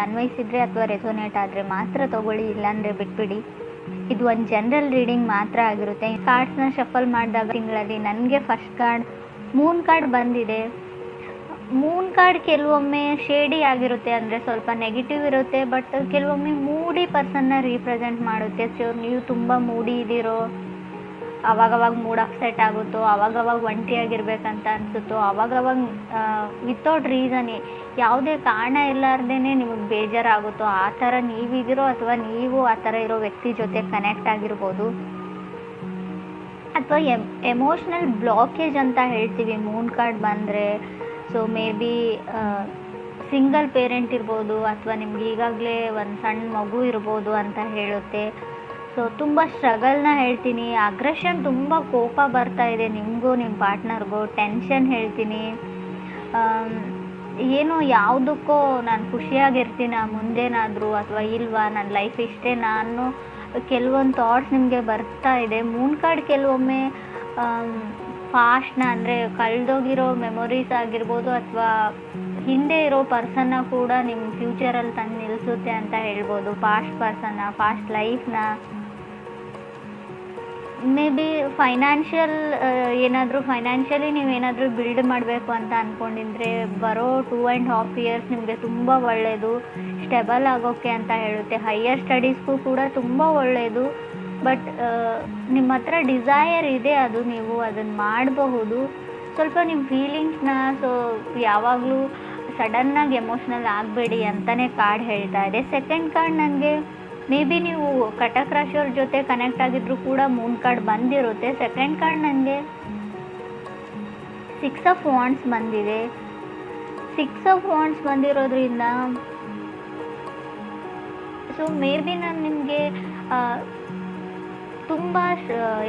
ಅನ್ವಯಿಸಿದರೆ ಅಥವಾ ರೆಸೋನೇಟ್ ಆದರೆ ಮಾತ್ರ ತೊಗೊಳ್ಳಿ, ಇಲ್ಲಾಂದರೆ ಬಿಟ್ಬಿಡಿ. ಇದು ಒಂದು ಜನರಲ್ ರೀಡಿಂಗ್ ಮಾತ್ರ ಆಗಿರುತ್ತೆ. ಕಾರ್ಡ್ಸ್ನ ಶಫಲ್ ಮಾಡಿದಾಗ ತಿಂಗಳಲ್ಲಿ ನನಗೆ ಫಸ್ಟ್ ಕಾರ್ಡ್ ಮೂನ್ ಕಾರ್ಡ್ ಬಂದಿದೆ. ಮೂನ್ ಕಾರ್ಡ್ ಕೆಲವೊಮ್ಮೆ ಶೇಡಿ ಆಗಿರುತ್ತೆ, ಅಂದರೆ ಸ್ವಲ್ಪ ನೆಗೆಟಿವ್ ಇರುತ್ತೆ, ಬಟ್ ಕೆಲವೊಮ್ಮೆ ಮೂಡಿ ಪರ್ಸನ್ನ ರೀಪ್ರೆಸೆಂಟ್ ಮಾಡುತ್ತೆ. ಸೊ ನೀವು ತುಂಬ ಮೂಡಿ ಇದ್ದೀರೋ, ಅವಾಗವಾಗ ಮೂಡ್ ಅಪ್ಸೆಟ್ ಆಗುತ್ತೋ, ಅವಾಗವಾಗ ಒಂಟಿಯಾಗಿರ್ಬೇಕಂತ ಅನಿಸುತ್ತೋ, ಅವಾಗವಾಗ ವಿತೌಟ್ ರೀಸನ್ ಯಾವುದೇ ಕಾರಣ ಇಲ್ಲಾರ್ದೇ ನಿಮಗೆ ಬೇಜಾರಾಗುತ್ತೋ, ಆ ಥರ ನೀವಿದ್ದೀರೋ ಅಥವಾ ನೀವು ಆ ಥರ ಇರೋ ವ್ಯಕ್ತಿ ಜೊತೆ ಕನೆಕ್ಟ್ ಆಗಿರ್ಬೋದು. ಅಥವಾ ಎಮೋಷ್ನಲ್ ಬ್ಲಾಕೇಜ್ ಅಂತ ಹೇಳ್ತೀವಿ ಮೂನ್ ಕಾರ್ಡ್ ಬಂದರೆ. So may be single parent ಇರ್ಬೋದು, ಅಥವಾ ನಿಮ್ಗೆ ಈಗಾಗಲೇ ಒಂದು ಸಣ್ಣ ಮಗು ಇರ್ಬೋದು ಅಂತ ಹೇಳುತ್ತೆ. ಸೊ ತುಂಬ ಸ್ಟ್ರಗಲ್ನ ಹೇಳ್ತೀನಿ. ಅಗ್ರೆಷನ್, ತುಂಬ ಕೋಪ ಬರ್ತಾ ಇದೆ ನಿಮಗೂ ನಿಮ್ಮ ಪಾರ್ಟ್ನರ್ಗೂ. ಟೆನ್ಷನ್ ಹೇಳ್ತೀನಿ. ಏನೋ ಯಾವುದಕ್ಕೋ ನಾನು ಖುಷಿಯಾಗಿರ್ತೀನ ಮುಂದೇನಾದರೂ ಅಥವಾ ಇಲ್ವಾ, ನನ್ನ ಲೈಫ್ ಇಷ್ಟೇ ನಾನು ಕೆಲವೊಂದು ಥಾಟ್ಸ್ ನಿಮಗೆ ಬರ್ತಾ ಇದೆ. ಮೂನ್ ಕಾರ್ಡ್ ಕೆಲವೊಮ್ಮೆ ಪಾಸ್ಟ್ನ, ಅಂದರೆ ಕಳೆದೋಗಿರೋ ಮೆಮೊರೀಸ್ ಆಗಿರ್ಬೋದು, ಅಥವಾ ಹಿಂದೆ ಇರೋ ಪರ್ಸನ್ನ ಕೂಡ ನಿಮ್ಮ ಫ್ಯೂಚರಲ್ಲಿ ತಂದು ನಿಲ್ಲಿಸುತ್ತೆ ಅಂತ ಹೇಳ್ಬೋದು. ಪಾಸ್ಟ್ ಪರ್ಸನ್ನ, ಪಾಸ್ಟ್ ಲೈಫ್ನ. ಮೇ ಬಿ ಫೈನಾನ್ಷಿಯಲಿ ನೀವೇನಾದರೂ ಬಿಲ್ಡ್ ಮಾಡಬೇಕು ಅಂತ ಅಂದ್ಕೊಂಡಿದ್ರೆ ಬರೋ 2.5 ಇಯರ್ಸ್ ನಿಮಗೆ ತುಂಬ ಒಳ್ಳೆಯದು, ಸ್ಟೆಬಲ್ ಆಗೋಕ್ಕೆ ಅಂತ ಹೇಳುತ್ತೆ. ಹೈಯರ್ ಸ್ಟಡೀಸ್ಗೂ ಕೂಡ ತುಂಬ ಒಳ್ಳೆಯದು. ಬಟ್ ನಿಮ್ಮ ಹತ್ರ ಡಿಸೈರ್ ಇದೆ, ಅದು ನೀವು ಅದನ್ನು ಮಾಡಬಹುದು. ಸ್ವಲ್ಪ ನಿಮ್ಮ ಫೀಲಿಂಗ್ಸ್ನ ಯಾವಾಗಲೂ ಸಡನ್ನಾಗಿ ಎಮೋಷ್ನಲ್ ಆಗಬೇಡಿ ಅಂತಲೇ ಕಾರ್ಡ್ ಹೇಳ್ತಾ ಇದೆ. ಸೆಕೆಂಡ್ ಕಾರ್ಡ್ ನನಗೆ ಮೇ ಬಿ ನೀವು ಕಟಕ್ ರಾಶಿಯವ್ರ ಜೊತೆ ಕನೆಕ್ಟ್ ಆಗಿದ್ರು ಕೂಡ ಮೂನ್ ಕಾರ್ಡ್ ಬಂದಿರುತ್ತೆ. ಸೆಕೆಂಡ್ ಕಾರ್ಡ್ ನನಗೆ 6 ಆಫ್ ವಾಂಡ್ಸ್ ಬಂದಿದೆ. 6 ಆಫ್ ವಾಂಡ್ಸ್ ಬಂದಿರೋದ್ರಿಂದ ಸೊ ಮೇ ಬಿ ನಾನು ನಿಮಗೆ ತುಂಬ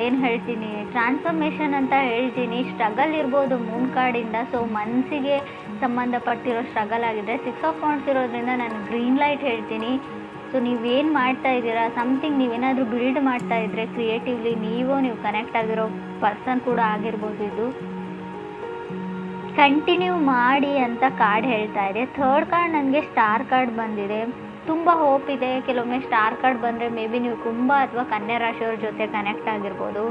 ಏನು ಹೇಳ್ತೀನಿ, ಟ್ರಾನ್ಸ್ಫರ್ಮೇಷನ್ ಅಂತ ಹೇಳ್ತೀನಿ. ಸ್ಟ್ರಗಲ್ ಇರ್ಬೋದು ಮೂನ್ ಕಾರ್ಡಿಂದ. ಸೊ ಮನಸ್ಸಿಗೆ ಸಂಬಂಧಪಟ್ಟಿರೋ ಸ್ಟ್ರಗಲ್ ಆಗಿದೆ. 6 ಆಫ್ ವಾಂಡ್ಸ್ ಇರೋದ್ರಿಂದ ನಾನು ಗ್ರೀನ್ ಲೈಟ್ ಹೇಳ್ತೀನಿ. ಸೊ ನೀವೇನು ಮಾಡ್ತಾ ಇದ್ದೀರಾ, ಸಮಥಿಂಗ್ ನೀವೇನಾದರೂ ಬಿಲ್ಡ್ ಮಾಡ್ತಾ ಇದ್ದರೆ ಕ್ರಿಯೇಟಿವ್ಲಿ, ನೀವು ಕನೆಕ್ಟ್ ಆಗಿರೋ ಪರ್ಸನ್ ಕೂಡ ಆಗಿರ್ಬೋದು, ಇದು ಕಂಟಿನ್ಯೂ ಮಾಡಿ ಅಂತ ಕಾರ್ಡ್ ಹೇಳ್ತಾ ಇದೆ. ಥರ್ಡ್ ಕಾರ್ಡ್ ನನಗೆ ಸ್ಟಾರ್ ಕಾರ್ಡ್ ಬಂದಿದೆ. ತುಂಬ ಹೋಪ್ ಇದೆ. ಕೆಲವೊಮ್ಮೆ ಸ್ಟಾರ್ ಕಾರ್ಡ್ ಬಂದರೆ ಮೇ ಬಿ ನೀವು ಕುಂಭ ಅಥವಾ ಕನ್ಯಾ ರಾಶಿಯವ್ರ ಜೊತೆ ಕನೆಕ್ಟ್ ಆಗಿರ್ಬೋದು.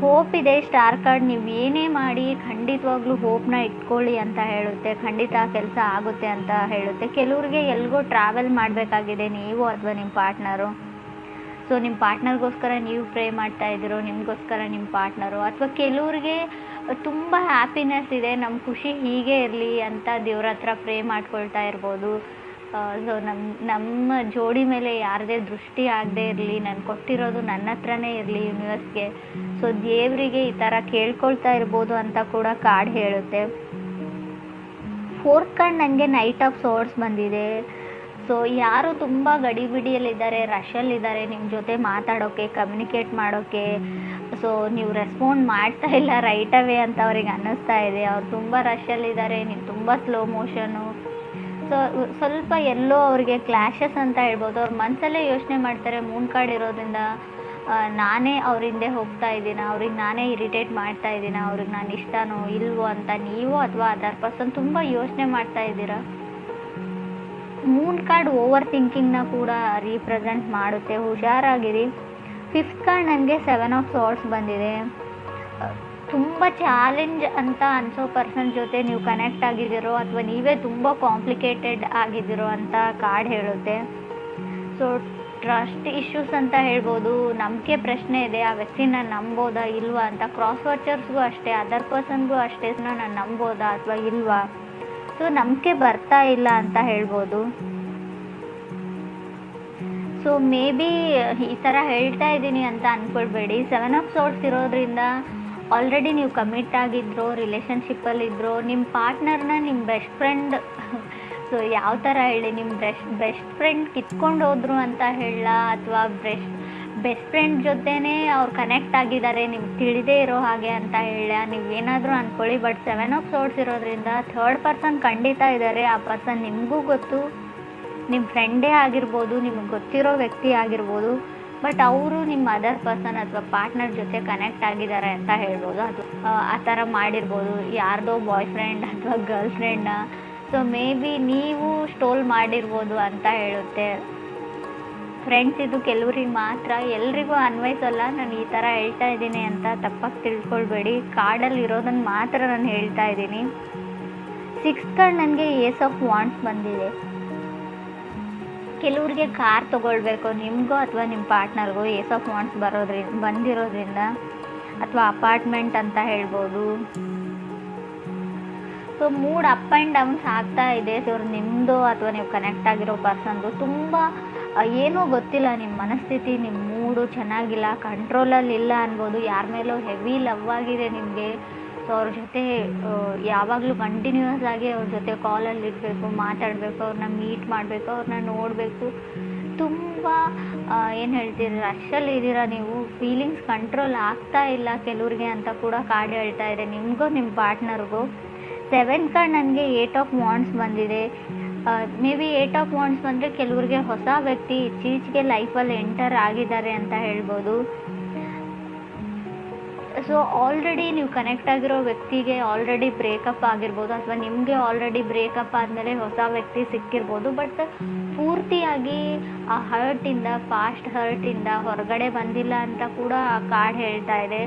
ಹೋಪ್ ಇದೆ. ಸ್ಟಾರ್ ಕಾರ್ಡ್ ನೀವು ಏನೇ ಮಾಡಿ ಖಂಡಿತವಾಗ್ಲೂ ಹೋಪ್ನ ಇಟ್ಕೊಳ್ಳಿ ಅಂತ ಹೇಳುತ್ತೆ. ಖಂಡಿತ ಕೆಲಸ ಆಗುತ್ತೆ ಅಂತ ಹೇಳುತ್ತೆ. ಕೆಲವ್ರಿಗೆ ಎಲ್ಗೋ ಟ್ರಾವೆಲ್ ಮಾಡಬೇಕಾಗಿದೆ ನೀವು ಅಥವಾ ನಿಮ್ಮ ಪಾರ್ಟ್ನರು. ಸೊ ನಿಮ್ಮ ಪಾರ್ಟ್ನರ್ಗೋಸ್ಕರ ನೀವು ಪ್ರೇ ಮಾಡ್ತಾ ಇದ್ದೀರೋ, ನಿಮಗೋಸ್ಕರ ನಿಮ್ಮ ಪಾರ್ಟ್ನರು. ಅಥವಾ ಕೆಲವ್ರಿಗೆ ತುಂಬ ಹ್ಯಾಪಿನೆಸ್ ಇದೆ, ನಮ್ಮ ಖುಷಿ ಹೀಗೆ ಇರಲಿ ಅಂತ ದೇವ್ರ ಹತ್ರ ಪ್ರೇ ಮಾಡ್ಕೊಳ್ತಾ ಇರ್ಬೋದು. ಸೊ ನಮ್ಮ ಜೋಡಿ ಮೇಲೆ ಯಾರದೇ ದೃಷ್ಟಿ ಆಗದೆ ಇರಲಿ, ನಾನು ಕೊಟ್ಟಿರೋದು ನನ್ನ ಹತ್ರನೇ ಇರಲಿ ಯೂನಿವರ್ಸ್ಗೆ. ಸೊ ದೇವರಿಗೆ ಈ ಥರ ಕೇಳ್ಕೊಳ್ತಾ ಇರ್ಬೋದು ಅಂತ ಕೂಡ ಕಾರ್ಡ್ ಹೇಳುತ್ತೆ. ಫೋರ್ತ್ ಕಾರ್ಡ್ ನನಗೆ ನೈಟ್ ಆಫ್ ಸೋರ್ಡ್ಸ್ ಬಂದಿದೆ. ಸೊ ಯಾರು ತುಂಬ ಗಡಿಬಿಡಿಯಲ್ಲಿದ್ದಾರೆ, ರಶಲ್ಲಿದ್ದಾರೆ ನಿಮ್ಮ ಜೊತೆ ಮಾತಾಡೋಕ್ಕೆ, ಕಮ್ಯುನಿಕೇಟ್ ಮಾಡೋಕ್ಕೆ. ಸೊ ನೀವು ರೆಸ್ಪಾಂಡ್ ಮಾಡ್ತಾ ಇಲ್ಲ ರೈಟ್ ಅವೇ ಅಂತ ಅವ್ರಿಗೆ ಅನ್ನಿಸ್ತಾ ಇದೆ. ಅವ್ರು ತುಂಬ ರಶಲ್ಲಿದ್ದಾರೆ, ನೀವು ತುಂಬ ಸ್ಲೋ ಮೋಷನು. ಸೊ ಸ್ವಲ್ಪ ಎಲ್ಲೋ ಅವ್ರಿಗೆ ಕ್ಲ್ಯಾಶಸ್ ಅಂತ ಹೇಳ್ಬೋದು. ಅವ್ರ ಮನಸ್ಸಲ್ಲೇ ಯೋಚನೆ ಮಾಡ್ತಾರೆ, ಮೂನ್ ಕಾರ್ಡ್ ಇರೋದ್ರಿಂದ ನಾನೇ ಅವ್ರ ಹಿಂದೆ ಹೋಗ್ತಾ ಇದ್ದೀನ, ಅವ್ರಿಗೆ ನಾನೇ ಇರಿಟೇಟ್ ಮಾಡ್ತಾ ಇದ್ದೀನ, ಅವ್ರಿಗೆ ನಾನು ಇಷ್ಟನೋ ಇಲ್ವೋ ಅಂತ ನೀವು ಅಥವಾ ಅದರ್ ಪರ್ಸನ್ ತುಂಬ ಯೋಚನೆ ಮಾಡ್ತಾ ಇದ್ದೀರಾ. ಮೂನ್ ಕಾರ್ಡ್ ಓವರ್ ಥಿಂಕಿಂಗ್ನ ಕೂಡ ರೀಪ್ರೆಸೆಂಟ್ ಮಾಡುತ್ತೆ, ಹುಷಾರಾಗಿರಿ. ಫಿಫ್ತ್ ಕಾರ್ಡ್ ನನಗೆ 7 ಆಫ್ ಸಾರ್ಡ್ಸ್ ಬಂದಿದೆ. ತುಂಬ ಚಾಲೆಂಜ್ ಅಂತ ಅನಿಸೋ ಪರ್ಸನ್ ಜೊತೆ ನೀವು ಕನೆಕ್ಟ್ ಆಗಿದ್ದೀರೋ ಅಥವಾ ನೀವೇ ತುಂಬ ಕಾಂಪ್ಲಿಕೇಟೆಡ್ ಆಗಿದ್ದೀರೋ ಅಂತ ಕಾರ್ಡ್ ಹೇಳುತ್ತೆ. ಸೊ ಟ್ರಸ್ಟ್ ಇಶ್ಯೂಸ್ ಅಂತ ಹೇಳ್ಬೋದು. ನಂಬಿಕೆ ಪ್ರಶ್ನೆ ಇದೆ, ಆ ವ್ಯಕ್ತಿನ ನಂಬೋದಾ ಇಲ್ವಾ ಅಂತ. ಕ್ರಾಸ್ ವಾಚರ್ಸ್ಗೂ ಅಷ್ಟೇ, ಅದರ್ ಪರ್ಸನ್ಗೂ ಅಷ್ಟೇ, ನಾನು ನಂಬೋದಾ ಅಥವಾ ಇಲ್ವಾ. ಸೊ ನಂಬಿಕೆ ಬರ್ತಾ ಇಲ್ಲ ಅಂತ ಹೇಳ್ಬೋದು. ಸೊ ಮೇ ಬಿ ಈ ಥರ ಹೇಳ್ತಾ ಇದ್ದೀನಿ ಅಂತ ಅಂದ್ಕೊಳ್ಬೇಡಿ. 7 ಆಫ್ ಸಾರ್ಡ್ಸ್ ಇರೋದ್ರಿಂದ ಆಲ್ರೆಡಿ ನೀವು ಕಮಿಟ್ ಆಗಿದ್ರೋ, ರಿಲೇಷನ್ಶಿಪ್ಪಲ್ಲಿದ್ರೋ, ನಿಮ್ಮ ಪಾರ್ಟ್ನರ್ನ ನಿಮ್ಮ ಬೆಸ್ಟ್ ಫ್ರೆಂಡ್, ಸೊ ಯಾವ ಥರ ಹೇಳಿ, ನಿಮ್ಮ ಬೆಸ್ಟ್ ಫ್ರೆಂಡ್ ಕಿತ್ಕೊಂಡು ಹೋದ್ರು ಅಂತ ಹೇಳ, ಅಥವಾ ಬೆಸ್ಟ್ ಫ್ರೆಂಡ್ ಜೊತೆನೇ ಅವ್ರು ಕನೆಕ್ಟ್ ಆಗಿದ್ದಾರೆ ನಿಮ್ಗೆ ತಿಳಿದೇ ಇರೋ ಹಾಗೆ ಅಂತ ಹೇಳ, ನೀವೇನಾದರೂ ಅಂದ್ಕೊಳ್ಳಿ. ಬಟ್ 7 ಆಫ್ ಸಾರ್ಡ್ಸ್ ಇರೋದ್ರಿಂದ ಥರ್ಡ್ ಪರ್ಸನ್ ಖಂಡಿತ ಇದ್ದಾರೆ. ಆ ಪರ್ಸನ್ ನಿಮಗೂ ಗೊತ್ತು, ನಿಮ್ಮ ಫ್ರೆಂಡೇ ಆಗಿರ್ಬೋದು, ನಿಮಗೆ ಗೊತ್ತಿರೋ ವ್ಯಕ್ತಿ ಆಗಿರ್ಬೋದು. ಬಟ್ ಅವರು ನಿಮ್ಮ ಅದರ್ ಪರ್ಸನ್ ಅಥವಾ ಪಾರ್ಟ್ನರ್ ಜೊತೆ ಕನೆಕ್ಟ್ ಆಗಿದ್ದಾರೆ ಅಂತ ಹೇಳ್ಬೋದು. ಅದು ಆ ಥರ ಮಾಡಿರ್ಬೋದು. ಯಾರ್ದೋ ಬಾಯ್ ಫ್ರೆಂಡ್ ಅಥವಾ ಗರ್ಲ್ ಫ್ರೆಂಡ್ನ ಸೊ ಮೇ ಬಿ ನೀವು ಸ್ಟೋಲ್ ಮಾಡಿರ್ಬೋದು ಅಂತ ಹೇಳುತ್ತೆ. ಫ್ರೆಂಡ್ಸ್, ಇದು ಕೆಲವ್ರಿಗೆ ಮಾತ್ರ, ಎಲ್ರಿಗೂ ಅನ್ವಯಿಸಲ್ಲ. ನಾನು ಈ ಥರ ಹೇಳ್ತಾ ಇದ್ದೀನಿ ಅಂತ ತಪ್ಪಾಗಿ ತಿಳ್ಕೊಳ್ಬೇಡಿ. ಕಾರ್ಡಲ್ಲಿ ಇರೋದನ್ನು ಮಾತ್ರ ನಾನು ಹೇಳ್ತಾ ಇದ್ದೀನಿ. 6th ಕಾರ್ಡ್ ನನಗೆ ಏಸ್ ಆಫ್ ವಾಂಡ್ಸ್ ಬಂದಿದೆ. ಕೆಲವ್ರಿಗೆ ಕಾರ್ ತೊಗೊಳ್ಬೇಕು, ನಿಮಗೋ ಅಥವಾ ನಿಮ್ಮ ಪಾರ್ಟ್ನರ್ಗೋ ಏಸ್ ಆಫ್ ವಾಂಡ್ಸ್ ಬಂದಿರೋದ್ರಿಂದ, ಅಥವಾ ಅಪಾರ್ಟ್ಮೆಂಟ್ ಅಂತ ಹೇಳ್ಬೋದು. So mood up and downs ಆಗ್ತಾ ಇದೆ. ಸೊ ನಿಮ್ಮದು ಅಥವಾ ನೀವು ಕನೆಕ್ಟ್ ಆಗಿರೋ ಪರ್ಸನ್ದು ತುಂಬ ಏನೋ ಗೊತ್ತಿಲ್ಲ, ನಿಮ್ಮ ಮನಸ್ಥಿತಿ, ನಿಮ್ಮ ಮೂಡು ಚೆನ್ನಾಗಿಲ್ಲ, ಕಂಟ್ರೋಲಲ್ಲಿ ಇಲ್ಲ ಅನ್ಬೋದು. ಯಾರ ಮೇಲೋ ಹೆವಿ ಲವ್ ಆಗಿದೆ ನಿಮಗೆ. ಸೊ ಅವ್ರ ಜೊತೆ ಯಾವಾಗಲೂ ಕಂಟಿನ್ಯೂಯಸ್ ಆಗಿ ಅವ್ರ ಜೊತೆ ಕಾಲಲ್ಲಿ ಇರಬೇಕು, ಮಾತಾಡಬೇಕು, ಅವ್ರನ್ನ ಮೀಟ್ ಮಾಡಬೇಕು, ಅವ್ರನ್ನ ನೋಡಬೇಕು. ತುಂಬ ಏನು ಹೇಳ್ತೀರಿ, ರಶಲ್ಲಿ ಇದ್ದೀರಾ ನೀವು. ಫೀಲಿಂಗ್ಸ್ ಕಂಟ್ರೋಲ್ ಆಗ್ತಾ ಇಲ್ಲ ಕೆಲವ್ರಿಗೆ ಅಂತ ಕೂಡ ಕಾರ್ಡ್ ಹೇಳ್ತಾ ಇದೆ, ನಿಮಗೂ ನಿಮ್ಮ ಪಾರ್ಟ್ನರ್ಗೂ. 7th ಕಾರ್ಡ್ ನನಗೆ 8 ಆಫ್ ವಾಂಡ್ಸ್ ಬಂದಿದೆ. ಮೇ ಬಿ 8 ಆಫ್ ವಾಂಡ್ಸ್ ಬಂದರೆ ಕೆಲವ್ರಿಗೆ ಹೊಸ ವ್ಯಕ್ತಿ ಇತ್ತೀಚೆಗೆ ಲೈಫಲ್ಲಿ ಎಂಟರ್ ಆಗಿದ್ದಾರೆ ಅಂತ ಹೇಳ್ಬೋದು. ಸೊ ಆಲ್ರೆಡಿ ನೀವು ಕನೆಕ್ಟ್ ಆಗಿರೋ ವ್ಯಕ್ತಿಗೆ ಆಲ್ರೆಡಿ ಬ್ರೇಕಪ್ ಆಗಿರ್ಬೋದು, ಅಥವಾ ನಿಮಗೆ ಆಲ್ರೆಡಿ ಬ್ರೇಕಪ್ ಆದಮೇಲೆ ಹೊಸ ವ್ಯಕ್ತಿ ಸಿಕ್ಕಿರ್ಬೋದು. ಬಟ್ ಪೂರ್ತಿಯಾಗಿ ಆ ಹರ್ಟಿಂದ, ಪಾಸ್ಟ್ ಹರ್ಟಿಂದ ಹೊರಗಡೆ ಬಂದಿಲ್ಲ ಅಂತ ಕೂಡ ಆ ಕಾರ್ಡ್ ಹೇಳ್ತಾ ಇದೆ.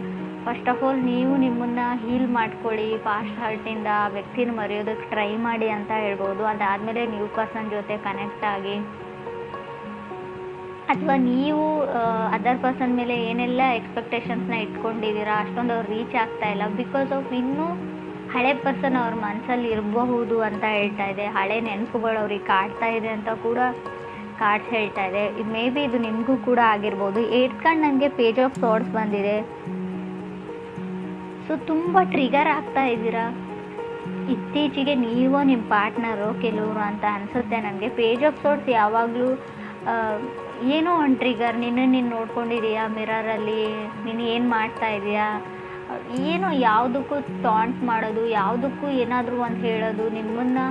ಫಸ್ಟ್ ಆಫ್ ಆಲ್ ನೀವು ನಿಮ್ಮನ್ನು ಹೀಲ್ ಮಾಡ್ಕೊಳ್ಳಿ, ಪಾಸ್ಟ್ ಹರ್ಟಿಂದ ಆ ವ್ಯಕ್ತಿನ ಮರೆಯೋದಕ್ಕೆ ಟ್ರೈ ಮಾಡಿ ಅಂತ ಹೇಳ್ಬೋದು. ಅದಾದಮೇಲೆ ನ್ಯೂ ಪರ್ಸನ್ ಜೊತೆ ಕನೆಕ್ಟ್ ಆಗಿ, ಅಥವಾ ನೀವು ಅದರ್ ಪರ್ಸನ್ ಮೇಲೆ ಏನೆಲ್ಲ ಎಕ್ಸ್ಪೆಕ್ಟೇಷನ್ಸ್ನ ಇಟ್ಕೊಂಡಿದ್ದೀರಾ ಅಷ್ಟೊಂದು ಅವ್ರು ರೀಚ್ ಆಗ್ತಾ ಇಲ್ಲ. ಬಿಕಾಸ್ ಆಫ್ ಇನ್ನೂ ಹಳೆ ಪರ್ಸನ್ ಅವ್ರ ಮನಸ್ಸಲ್ಲಿ ಇರಬಹುದು ಅಂತ ಹೇಳ್ತಾ ಇದೆ. ಹಳೆ ನೆನಪುಗಳು ಅವ್ರಿಗೆ ಕಾಡ್ತಾ ಇದೆ ಅಂತ ಕೂಡ ಕಾರ್ಡ್ಸ್ ಹೇಳ್ತಾ ಇದೆ. ಮೇ ಬಿ ಇದು ನಿಮಗೂ ಕೂಡ ಆಗಿರ್ಬೋದು. 8th ಕಾರ್ಡ್ ನನಗೆ ಪೇಜ್ ಆಫ್ ಸಾರ್ಡ್ಸ್ ಬಂದಿದೆ. ಸೊ ತುಂಬ ಟ್ರಿಗರ್ ಆಗ್ತಾ ಇದ್ದೀರಾ ಇತ್ತೀಚೆಗೆ, ನೀವು ನಿಮ್ಮ ಪಾರ್ಟ್ನರು ಕೆಲವರು ಅಂತ ಅನಿಸುತ್ತೆ ನನಗೆ. ಪೇಜ್ ಆಫ್ ಸಾರ್ಡ್ಸ್ ಯಾವಾಗಲೂ ಏನೋ ಒಂದು ಟ್ರಿಗರ್, ನೀನು ನೋಡ್ಕೊಂಡಿದೀಯಾ ಮಿರರಲ್ಲಿ, ನೀನು ಏನು ಮಾಡ್ತಾ ಇದೀಯಾ, ಏನೋ ಯಾವುದಕ್ಕೂ ಟಾಂಟ್ ಮಾಡೋದು, ಯಾವುದಕ್ಕೂ ಏನಾದರೂ ಒಂದು ಹೇಳೋದು ನಿಮ್ಮನ್ನು.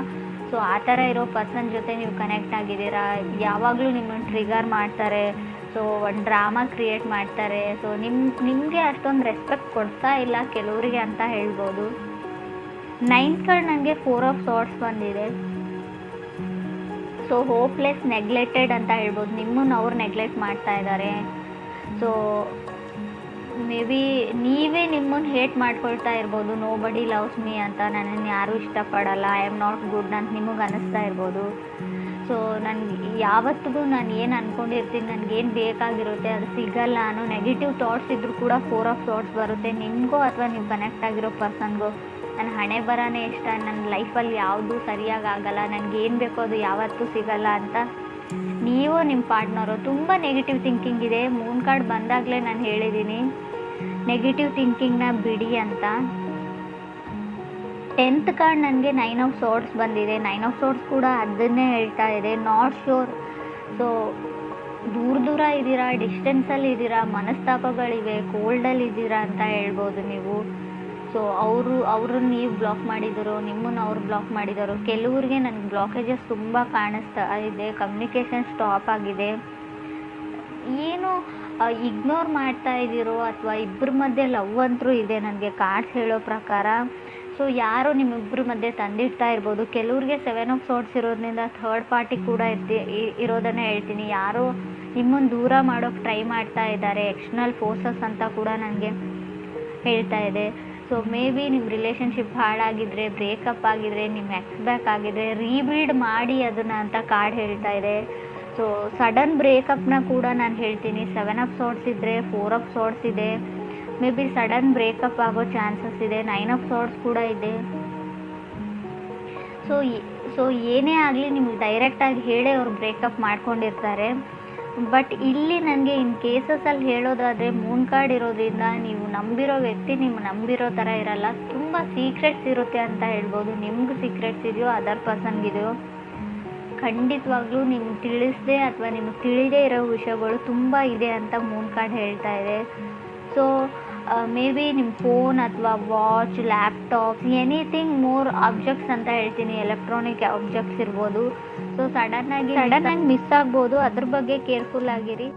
ಸೊ ಆ ಥರ ಇರೋ ಪರ್ಸನ್ ಜೊತೆ ನೀವು ಕನೆಕ್ಟ್ ಆಗಿದ್ದೀರಾ. ಯಾವಾಗಲೂ ನಿಮ್ಮನ್ನು ಟ್ರಿಗರ್ ಮಾಡ್ತಾರೆ. ಸೊ ಒಂದು ಡ್ರಾಮಾ ಕ್ರಿಯೇಟ್ ಮಾಡ್ತಾರೆ. ಸೊ ನಿಮಗೆ ಅಷ್ಟೊಂದು ರೆಸ್ಪೆಕ್ಟ್ ಕೊಡ್ತಾ ಇಲ್ಲ ಕೆಲವರಿಗೆ ಅಂತ ಹೇಳ್ಬೋದು. 9th ಕಾರ್ಡ್ ನನಗೆ 4 ಆಫ್ ಸಾರ್ಡ್ಸ್ ಬಂದಿದೆ. ಸೊ ಹೋಪ್ಲೆಸ್, ನೆಗ್ಲೆಕ್ಟೆಡ್ ಅಂತ ಹೇಳ್ಬೋದು. ನಿಮ್ಮನ್ನು ಅವ್ರು ನೆಗ್ಲೆಕ್ಟ್ ಮಾಡ್ತಾ ಇದ್ದಾರೆ. ಸೊ ಮೇ ಬಿ ನೀವೇ ನಿಮ್ಮನ್ನು ಹೇಟ್ ಮಾಡ್ಕೊಳ್ತಾ ಇರ್ಬೋದು. ನೋ ಬಡಿ ಲವ್ಸ್ ಮೀ ಅಂತ, ನನ್ನನ್ನು ಯಾರೂ ಇಷ್ಟಪಡಲ್ಲ, ಐ ಆಮ್ ನಾಟ್ ಗುಡ್ ಅಂತ ನಿಮಗೆ ಅನ್ನಿಸ್ತಾ ಇರ್ಬೋದು. ಸೊ ಯಾವತ್ತಿಗೂ ನಾನು ಏನು ಅಂದ್ಕೊಂಡಿರ್ತೀನಿ, ನನಗೇನು ಬೇಕಾಗಿರುತ್ತೆ ಅದು ಸಿಗಲ್ಲ ಅನ್ನೋ ನೆಗೆಟಿವ್ ಥಾಟ್ಸ್ ಇದ್ದರೂ ಕೂಡ 4 ಆಫ್ ಸಾರ್ಡ್ಸ್ ಬರುತ್ತೆ. ನಿಮಗೋ ಅಥವಾ ನೀವು ಕನೆಕ್ಟ್ ಆಗಿರೋ ಪರ್ಸನ್ಗೋ ನನ್ನ ಹಣೆ ಬರನೇ ಇಷ್ಟ, ನನ್ನ ಲೈಫಲ್ಲಿ ಯಾವುದೂ ಸರಿಯಾಗಿ ಆಗಲ್ಲ, ನನಗೇನು ಬೇಕೋ ಅದು ಯಾವತ್ತೂ ಸಿಗಲ್ಲ ಅಂತ ನೀವು ನಿಮ್ಮ ಪಾರ್ಟ್ನರು ತುಂಬ ನೆಗೆಟಿವ್ ಥಿಂಕಿಂಗ್ ಇದೆ. ಮೂನ್ ಕಾರ್ಡ್ ಬಂದಾಗಲೇ ನಾನು ಹೇಳಿದ್ದೀನಿ ನೆಗೆಟಿವ್ ಥಿಂಕಿಂಗ್ನ ಬಿಡಿ ಅಂತ. 10th ಕಾರ್ಡ್ ನನಗೆ 9 ಆಫ್ ಸಾರ್ಡ್ಸ್ ಬಂದಿದೆ. 9 ಆಫ್ ಸಾರ್ಡ್ಸ್ ಕೂಡ ಅದನ್ನೇ ಹೇಳ್ತಾ ಇದೆ, ನಾಟ್ ಶ್ಯೂರ್. ಸೊ ದೂರ ಇದ್ದೀರಾ, ಡಿಸ್ಟೆನ್ಸಲ್ಲಿ ಇದ್ದೀರಾ, ಮನಸ್ತಾಪಗಳಿವೆ, ಕೋಲ್ಡಲ್ಲಿ ಇದ್ದೀರಾ ಅಂತ ಹೇಳ್ಬೋದು ನೀವು. ಸೊ ಅವ್ರನ್ನ ನೀವು ಬ್ಲಾಕ್ ಮಾಡಿದರು, ನಿಮ್ಮನ್ನು ಅವ್ರು ಬ್ಲಾಕ್ ಮಾಡಿದರು. ಕೆಲವ್ರಿಗೆ ನನಗೆ ಬ್ಲಾಕೇಜಸ್ ತುಂಬ ಕಾಣಿಸ್ತಾ ಇದೆ, ಕಮ್ಯುನಿಕೇಷನ್ ಸ್ಟಾಪ್ ಆಗಿದೆ. ಏನು ಇಗ್ನೋರ್ ಮಾಡ್ತಾ ಇದ್ದೀರೋ ಅಥವಾ ಇಬ್ಬರ ಮಧ್ಯೆ ಲವ್ ಅಂತರೂ ಇದೆ ನನಗೆ ಕಾರ್ಡ್ಸ್ ಹೇಳೋ ಪ್ರಕಾರ. ಸೊ ಯಾರೋ ನಿಮ್ಮಿಬ್ಬರ ಮಧ್ಯೆ ತಂದಿಡ್ತಾ ಇರ್ಬೋದು. ಕೆಲವ್ರಿಗೆ 7 ಆಫ್ ಸಾರ್ಡ್ಸ್ ಇರೋದ್ರಿಂದ ಥರ್ಡ್ ಪಾರ್ಟಿ ಕೂಡ ಇರೋದನ್ನೇ ಹೇಳ್ತೀನಿ. ಯಾರೋ ನಿಮ್ಮನ್ನು ದೂರ ಮಾಡೋಕ್ಕೆ ಟ್ರೈ ಮಾಡ್ತಾ ಇದ್ದಾರೆ, ಎಕ್ಸ್ಟರ್ನಲ್ ಫೋರ್ಸಸ್ ಅಂತ ಕೂಡ ನನಗೆ ಹೇಳ್ತಾ ಇದೆ. ಸೊ ಮೇ ಬಿ ನಿಮ್ಮ ರಿಲೇಷನ್ಶಿಪ್ ಹಾಳಾಗಿದ್ದರೆ, ಬ್ರೇಕಪ್ ಆಗಿದ್ರೆ, ನಿಮ್ಮ ಎಕ್ಸ್ ಬ್ಯಾಕ್ ಆಗಿದ್ರೆ ರೀಬಿಲ್ಡ್ ಮಾಡಿ ಅದನ್ನು ಅಂತ ಕಾರ್ಡ್ ಹೇಳ್ತಾ ಇದೆ. ಸೊ ಸಡನ್ ಬ್ರೇಕಪ್ನ ಕೂಡ ನಾನು ಹೇಳ್ತೀನಿ. 7 ಆಫ್ ಸಾರ್ಡ್ಸ್ ಇದ್ದರೆ 4 ಆಫ್ ಸಾರ್ಡ್ಸ್ ಇದೆ. ಮೇ ಬಿ ಸಡನ್ ಬ್ರೇಕಪ್ ಆಗೋ ಚಾನ್ಸಸ್ ಇದೆ. 9 ಆಫ್ ಸಾರ್ಡ್ಸ್ ಕೂಡ ಇದೆ. ಸೊ ಏನೇ ಆಗಲಿ ನಿಮ್ಗೆ ಡೈರೆಕ್ಟಾಗಿ ಹೇಳೇ ಅವ್ರು ಬ್ರೇಕಪ್ ಮಾಡ್ಕೊಂಡಿರ್ತಾರೆ. ಬಟ್ ಇಲ್ಲಿ ನನಗೆ ಇನ್ ಕೇಸಸಲ್ಲಿ ಹೇಳೋದಾದರೆ ಮೂನ್ ಕಾರ್ಡ್ ಇರೋದ್ರಿಂದ ನೀವು ನಂಬಿರೋ ವ್ಯಕ್ತಿ ನಿಮ್ಮ ನಂಬಿರೋ ಥರ ಇರಲ್ಲ, ತುಂಬ ಸೀಕ್ರೆಟ್ಸ್ ಇರುತ್ತೆ ಅಂತ ಹೇಳ್ಬೋದು. ನಿಮ್ಗೆ ಸೀಕ್ರೆಟ್ಸ್ ಇದೆಯೋ ಅದರ್ ಪರ್ಸನ್ಗಿದೆಯೋ ಖಂಡಿತವಾಗ್ಲೂ ನಿಮ್ಗೆ ತಿಳಿಸದೆ ಅಥವಾ ನಿಮ್ಗೆ ತಿಳಿದೇ ಇರೋ ವಿಷಯಗಳು ತುಂಬ ಇದೆ ಅಂತ ಮೂನ್ ಕಾರ್ಡ್ ಹೇಳ್ತಾ ಇದೆ. ಸೊ ಮೇ ಬಿ ನಿಮ್ಮ ಫೋನ್ ಅಥವಾ watch, laptop, anything more objects ಅಂತ ಹೇಳ್ತೀನಿ, ಎಲೆಕ್ಟ್ರಾನಿಕ್ ಆಬ್ಜೆಕ್ಟ್ಸ್ ಇರ್ಬೋದು. ಸೊ ಸಡನ್ನಾಗಿ ಮಿಸ್ ಆಗ್ಬೋದು. ಅದ್ರ ಬಗ್ಗೆ ಕೇರ್ಫುಲ್ ಆಗಿರಿ.